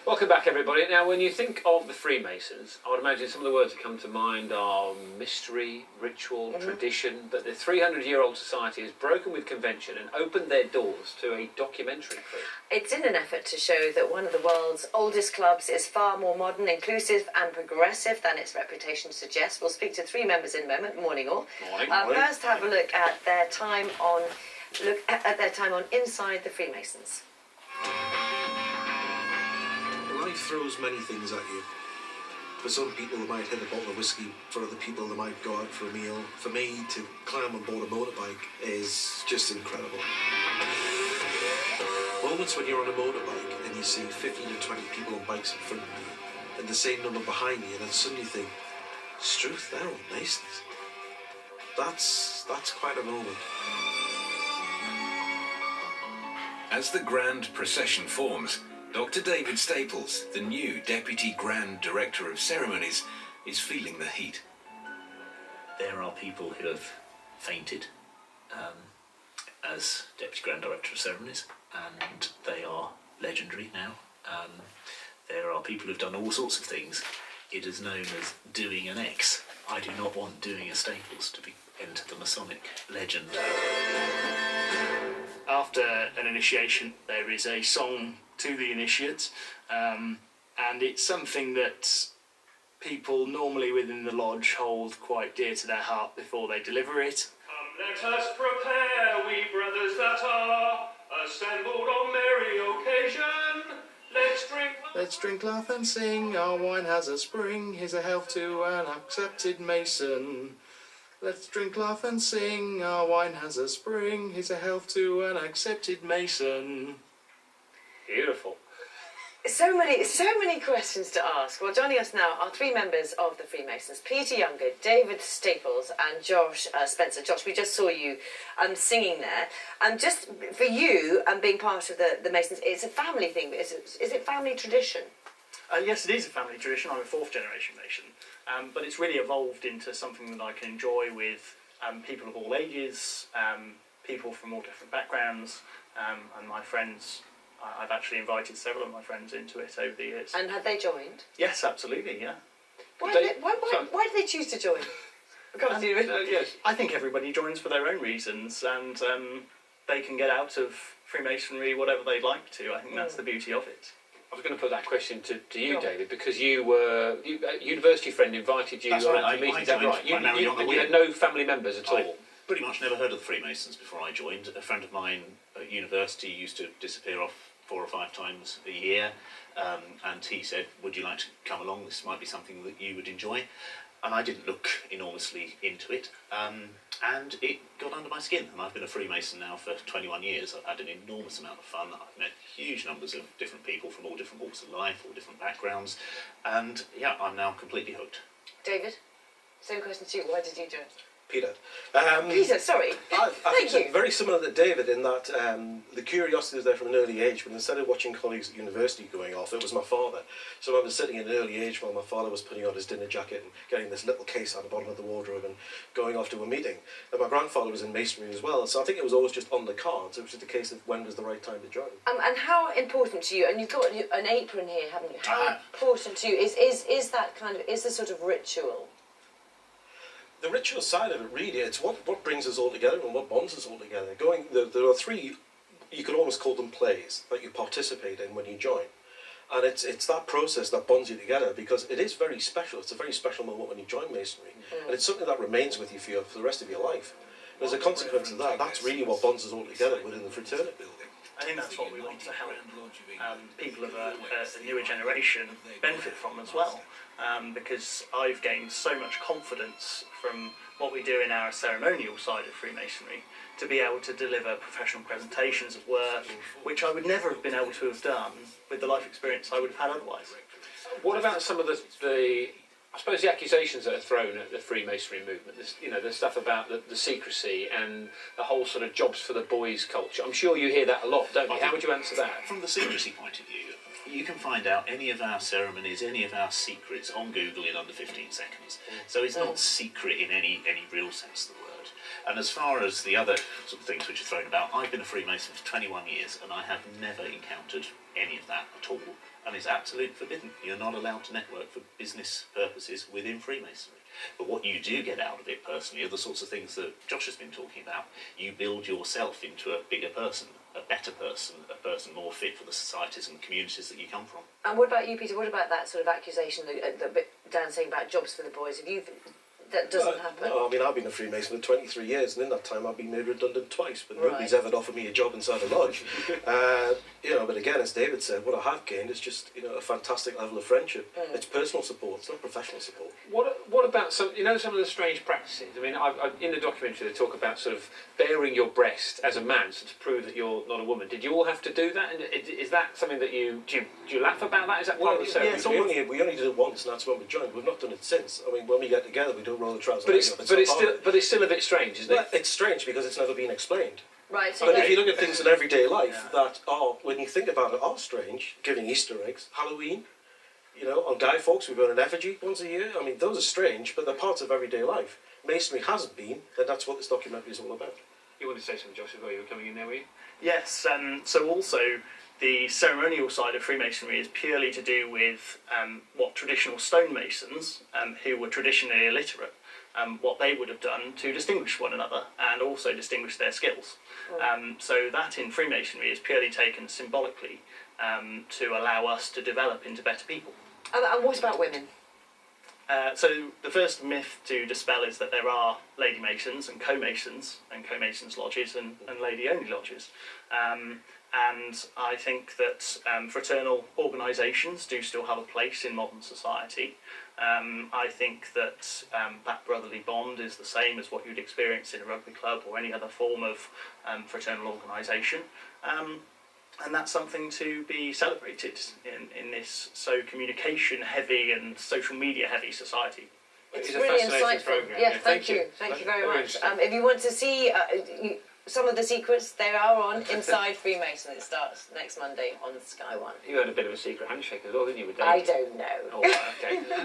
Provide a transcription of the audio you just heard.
Welcome back, everybody. Now, when you think of the Freemasons, I would imagine some of the words that come to mind are mystery, ritual, tradition, but the 300-year-old society has broken with convention and opened their doors to a documentary crew. It's in an effort to show that one of the world's oldest clubs is far more modern, inclusive and progressive than its reputation suggests. We'll speak to three members in a moment. Morning all. Morning. First, have a look at their time on Inside the Freemasons. Life throws many things at you. For some people, they might hit a bottle of whiskey. For other people, they might go out for a meal. For me, to climb on board a motorbike is just incredible. Moments when you're on a motorbike and you see 15 to 20 people on bikes in front of you and the same number behind you, and then suddenly you think, Struth, they're all Masons. That's quite a moment. As the grand procession forms, Dr. David Staples, the new Deputy Grand Director of Ceremonies, is feeling the heat. There are people who have fainted as Deputy Grand Director of Ceremonies, and they are legendary now. There are people who've done all sorts of things. It is known as doing an X. I do not want doing a Staples to enter the Masonic legend. After an initiation, there is a song to the initiates, and it's something that people normally within the lodge hold quite dear to their heart before they deliver it. Let us prepare, we brothers that are assembled on merry occasion. Let's drink, laugh and sing, our wine has a spring, here's a health to an accepted Mason. Let's drink, laugh and sing, our wine has a spring, here's a health to an accepted Mason. Beautiful. So many questions to ask. Well, joining us now are three members of the Freemasons: Peter Younger, David Staples and Josh Spencer. Josh, we just saw you singing there. Just for you and being part of the Masons, it's a family thing. Is it family tradition? Yes, it is a family tradition. I'm a fourth generation Mason, but it's really evolved into something that I can enjoy with people of all ages, people from all different backgrounds, and my friends. I've actually invited several of my friends into it over the years. And have they joined? Yes, absolutely, yeah. Why did they choose to join? Yes. I think everybody joins for their own reasons, and they can get out of Freemasonry whatever they'd like to. I think that's the beauty of it. I was going to put that question to you, David, because a university friend invited you to meet. Is that right? You had no family members at all? Pretty much never heard of the Freemasons before I joined. A friend of mine at university used to disappear off 4 or 5 times a year, and he said, would you like to come along? This might be something that you would enjoy. And I didn't look enormously into it, and it got under my skin. And I've been a Freemason now for 21 years. I've had an enormous amount of fun. I've met huge numbers of different people from all different walks of life, all different backgrounds, and yeah, I'm now completely hooked. David, same question to you. Why did you join? Peter. Peter, sorry. I think very similar to David in that the curiosity was there from an early age, but instead of watching colleagues at university going off, it was my father. So I was sitting at an early age while my father was putting on his dinner jacket and getting this little case out of the bottom of the wardrobe and going off to a meeting. And my grandfather was in masonry as well, so I think it was always just on the cards. It was just a case of when was the right time to join. And how important to you, and you've got an apron here, haven't you? How important to you is that kind of, is the sort of ritual? The ritual side of it, really, it's what brings us all together and what bonds us all together. There are 3, you could almost call them plays, that you participate in when you join. And it's that process that bonds you together, because it is very special. It's a very special moment when you join Masonry. And it's something that remains with you for the rest of your life. And as a consequence of that, that's really what bonds us all together within the fraternity. I think that's what we want to help people of a newer generation benefit from as well, because I've gained so much confidence from what we do in our ceremonial side of Freemasonry to be able to deliver professional presentations of work, which I would never have been able to have done with the life experience I would have had otherwise. What about some of the I suppose the accusations that are thrown at the Freemasonry movement, the stuff about the secrecy and the whole sort of jobs for the boys culture? I'm sure you hear that a lot, don't you? How would you answer that? From the secrecy point of view, you can find out any of our ceremonies, any of our secrets on Google in under 15 seconds. So it's not secret in any real sense of the word. And as far as the other sort of things which are thrown about, I've been a Freemason for 21 years and I have never encountered any of that at all. And it's absolutely forbidden. You're not allowed to network for business purposes within Freemasonry. But what you do get out of it personally are the sorts of things that Josh has been talking about. You build yourself into a bigger person, a better person, a person more fit for the societies and communities that you come from. And what about you, Peter? What about that sort of accusation that bit Dan saying about jobs for the boys? Have you? That doesn't happen. No, I mean, I've been a Freemason for 23 years, and in that time I've been made redundant twice, but nobody's ever offered me a job inside a lodge. But again, as David said, what I have gained is just, a fantastic level of friendship. It's personal support, it's not professional support. What about some of the strange practices? I mean, in the documentary they talk about sort of baring your breast as a man to prove that you're not a woman. Did you all have to do that? And is that something that do you laugh about that? Is that part of the ceremony? Yeah, we only did it once, and that's when we joined. We've not done it since. I mean, when we get together, we don't roll the trousers. But it's still a bit strange, isn't it? It's strange because it's never been explained. Right. So But if you look at things in everyday life that are, when you think about it, are strange, giving Easter eggs, Halloween, on Guy Fawkes we burn an effigy once a year. I mean, those are strange, but they're parts of everyday life. Masonry hasn't been, and that's what this documentary is all about. You want to say something, Josh, as well? You were coming in there, were you? Yes, so also the ceremonial side of Freemasonry is purely to do with what traditional stonemasons, who were traditionally illiterate, what they would have done to distinguish one another and also distinguish their skills. So that in Freemasonry is purely taken symbolically to allow us to develop into better people. And what about women? So the first myth to dispel is that there are Lady Masons and Co-Masons lodges and lady-only lodges. And I think that fraternal organisations do still have a place in modern society. I think that that brotherly bond is the same as what you'd experience in a rugby club or any other form of fraternal organisation. And that's something to be celebrated in this so communication-heavy and social media-heavy society. It's a really fascinating insightful. programme. Yeah, Yeah, thank you very much. If you want to see some of the secrets, they are on Inside Freemason. It starts next Monday on Sky One. You had a bit of a secret handshake as well, didn't you, with Dave? I don't know. Oh, okay.